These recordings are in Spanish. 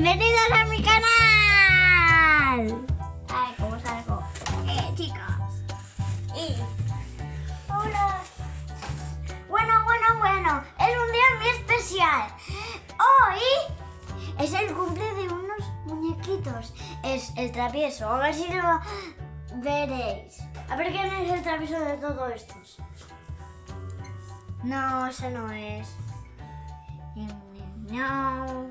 ¡Bienvenidos a mi canal! Ay, ¿cómo salgo? Chicos. Hola. Bueno. Es un día muy especial. Hoy es el cumple de unos muñequitos. Es el travieso. A ver si lo veréis. A ver quién es el travieso de todos estos. No, ese no es. No.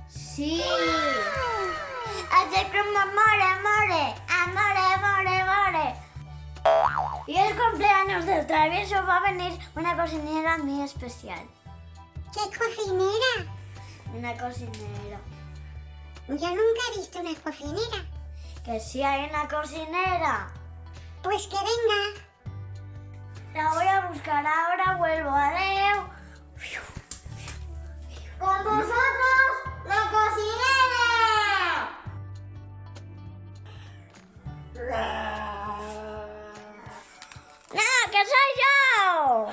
Sí. Hace como amore. Y el cumpleaños del travieso va a venir una cocinera muy especial. ¿Qué cocinera? Una cocinera. Yo nunca he visto una cocinera. Que sí hay una cocinera. Pues que venga. La voy a buscar ahora, vuelvo. Adeu. Con vosotros, la cocinera. ¡No, que soy yo!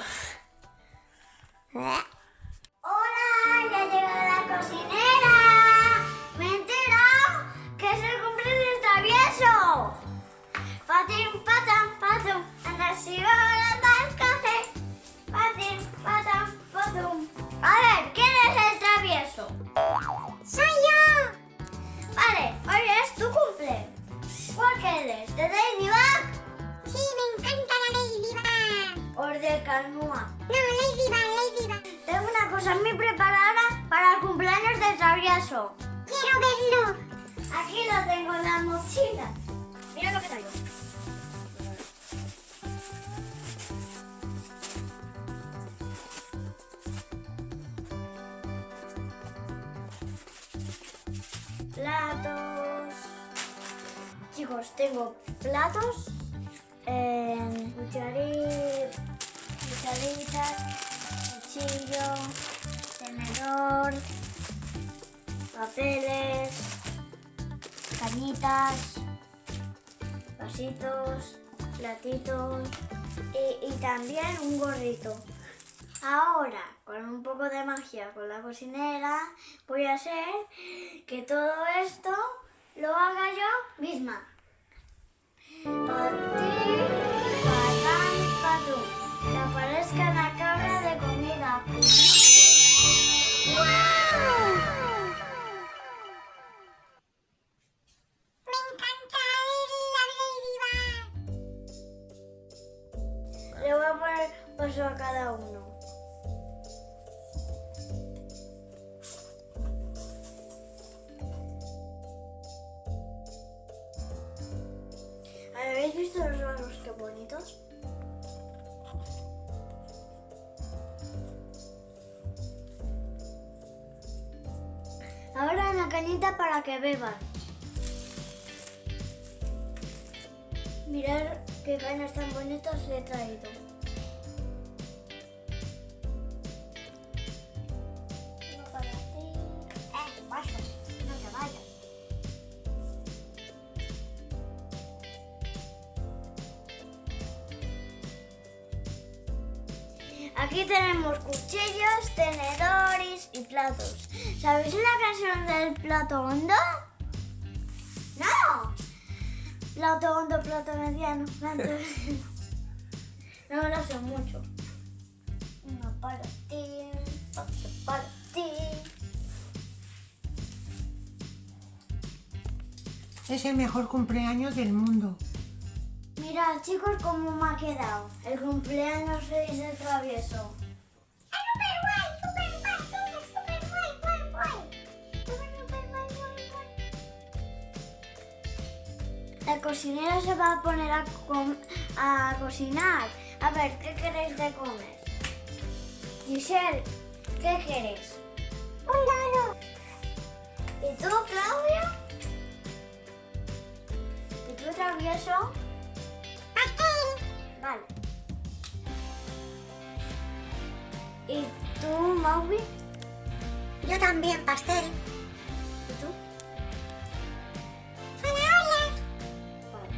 ¡Hola! ¡Ya ha llegado la cocinera! ¡Me he enterado que es el cumpleaños del travieso! ¡Patim, patam, patum! ¡Anda, si va a dar café! ¡Patim, patam, patum! A ver, ¿quién es el travieso? ¡Soy yo! Vale, hoy es tu cumple. ¿Cuál quieres? ¿De Ladybug Sí, me encanta la Ladybug. o de Calmua? No, Ladybug. Tengo una cosa muy preparada para el cumpleaños del travieso. Quiero verlo. Aquí lo tengo en la mochila. Mira lo que traigo. Platos. Chicos, tengo platos, cucharitas, cuchillo, tenedor, papeles, cañitas, vasitos, platitos y también un gorrito. Ahora, con un poco de magia con la cocinera, voy a hacer que todo esto lo haga yo misma. Patín, patán, patún. Que aparezca la cabra de comida. ¡Wow! Me encanta la Ladybug. Le voy a poner paso a cada uno. ¿Habéis visto los raros qué bonitos? Ahora una cañita para que beban. Mirad qué cañas tan bonitas le he traído. Uno para ti. Vaso, no te vayas. Aquí tenemos cuchillos, tenedores y platos. ¿Sabéis la canción del plato hondo? ¡No! Plato hondo, plato mediano, plato... No me lo sé mucho. Uno para ti, otro para ti. Es el mejor cumpleaños del mundo. Mirad, chicos, cómo me ha quedado. El cumpleaños feliz del travieso. ¡Súper guay! La cocinera se va a poner a cocinar. A ver, ¿qué queréis de comer? Giselle, ¿qué queréis? ¡Un loro! ¿Y tú, Claudia? ¿Y tú, travieso? ¡Pastel! Vale. ¿Y tú, Maui? Yo también, pastel. ¿Y tú? ¡Zanahorias! Vale.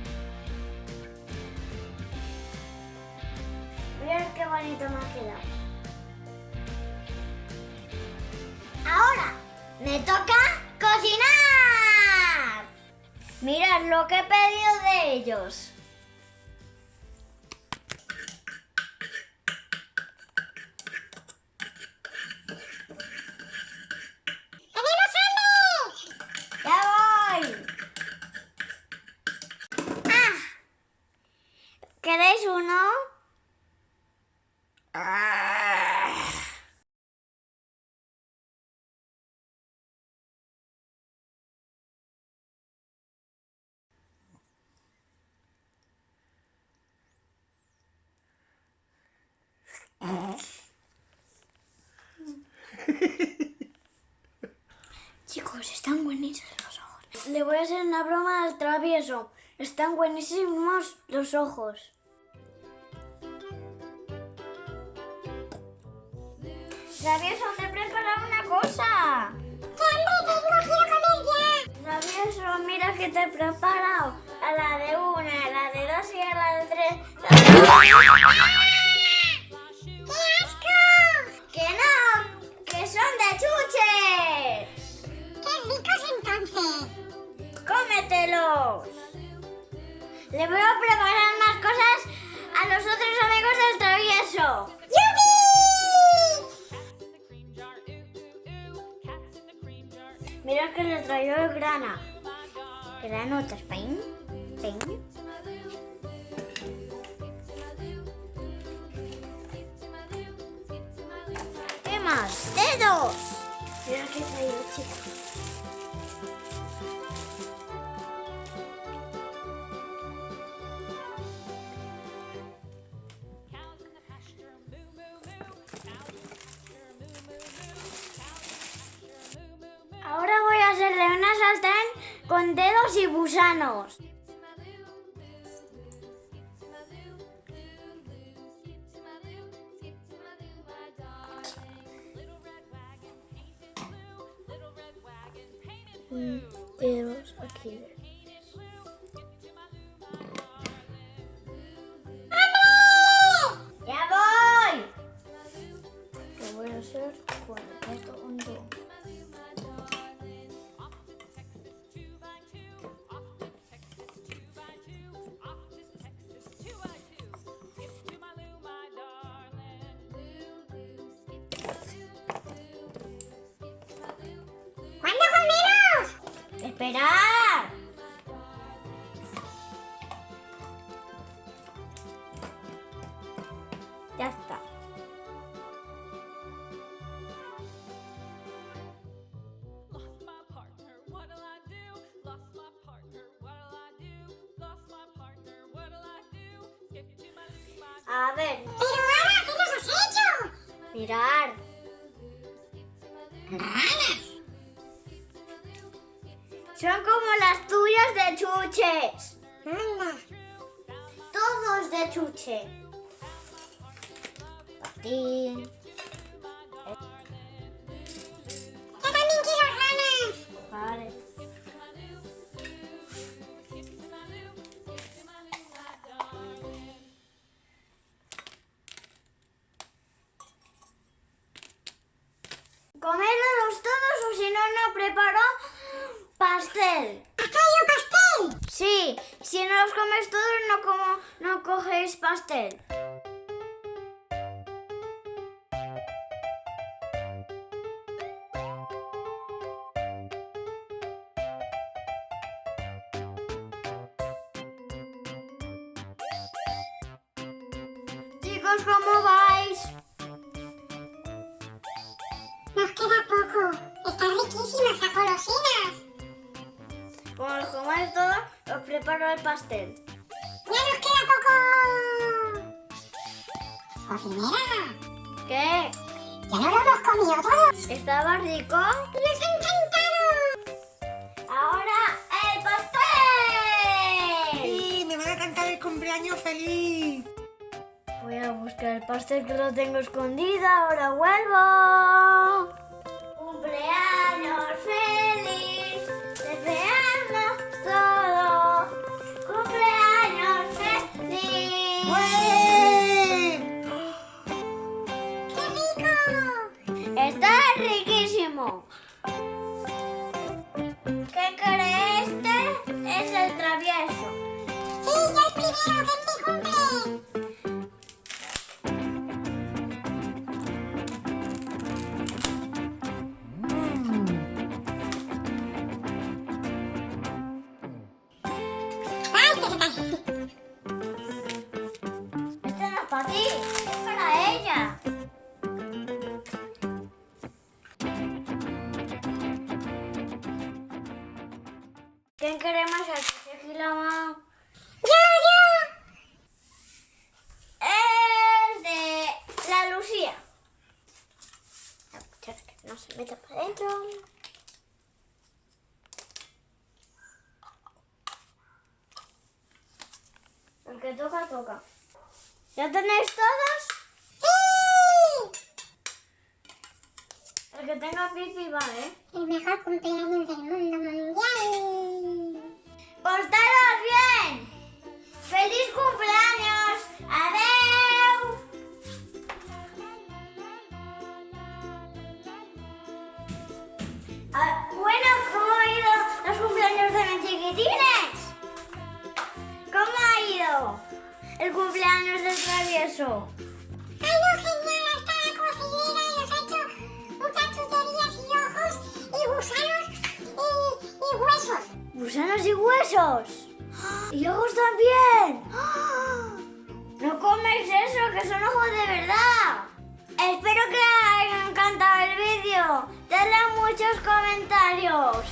bonito me ha quedado. Ahora me toca cocinar. Mirad lo que he pedido de ellos. ¡Tenemos hambre! ¡Ya voy! ¡Ah! ¿Queréis uno? Chicos, están buenísimos los ojos. Le voy a hacer una broma al travieso. Están buenísimos los ojos. Travieso, te he preparado una cosa. ¡Qué hambre tengo! ¡Quiero comer ya! Travieso, mira que te he preparado. A la de una, a la de dos y a la de tres. ¡Qué asco! ¡Que no! ¡Que son de chuches! ¡Qué ricos entonces! ¡Cómetelos! Le voy a preparar más cosas a los otros amigos del travieso. ¡Yupi! Mira que le traigo el grana. Granotas, pain. Pain. ¿Qué más? ¡Dedos! Mira que he traído, chicos. Ahora voy a hacerle una sartén con dedos y gusanos. Dedos aquí. ¡Ya voy! Lo voy a hacer con esto hondo. ¿Cuándo comemos? ¡Esperar! Ya está. Lost my partner, what'll I do? Lost my partner, what'll I do? Lost my partner, what'll I do? Skip to my loo, my A ver, ¡Pero Ana, qué nos has hecho! mirar. ¡Ranas! Son como las tuyas de chuches. ¡Anda! Todos de chuche. Patín. ¡Yo también quiero ranas! Vale. Comedlos todos o si no, no preparo pastel. ¿Has traído pastel? Sí, si no los comes todos, no cogéis pastel. Chicos, ¿cómo vais? Nos queda poco. Están riquísimas esas golosinas. Como los comáis todos, os preparo el pastel. ¡Ya nos queda poco! ¡Cocinera! ¿Qué? ¡Ya no lo hemos comido todo! ¿Estaba rico? ¡Nos ha encantado! ¡Ahora el pastel! Sí, me van a cantar el cumpleaños feliz. Voy a buscar el pastel que lo tengo escondido, ahora vuelvo. ¡Cumpleaños feliz! ¡Deseamos todos! ¡Cumpleaños feliz! ¡Ué! para ti, para ella. ¿Quién quiere más aquí la mano? ¡Yo! Es de la Lucía. La cuchara que no se meta para adentro. El que toca, toca. ¿Ya tenéis todos? ¡Sí! El que tenga pipi vale. El mejor cumpleaños del mundo mundial. ¡Portaros bien! ¡Feliz cumpleaños! ¡Adeu! Bueno, ¿cómo ha ido los cumpleaños de mis chiquitines? ¿Cómo ha ido el cumpleaños del travieso? ¡Ay, no, genial! Está la cocinera y nos ha hecho muchas chucherías y ojos y gusanos y huesos. ¡Gusanos y huesos! ¡Y ojos también! ¡Ah! ¡No coméis eso, que son ojos de verdad! Espero que os haya encantado el vídeo. Dadle muchos comentarios.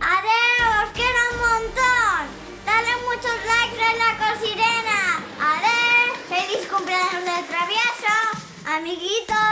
¡Adiós! ¡Os quiero un montón! Dale muchos likes a la cocinera. ¡Adiós! ¡Feliz cumpleaños del travieso! ¡Amiguitos!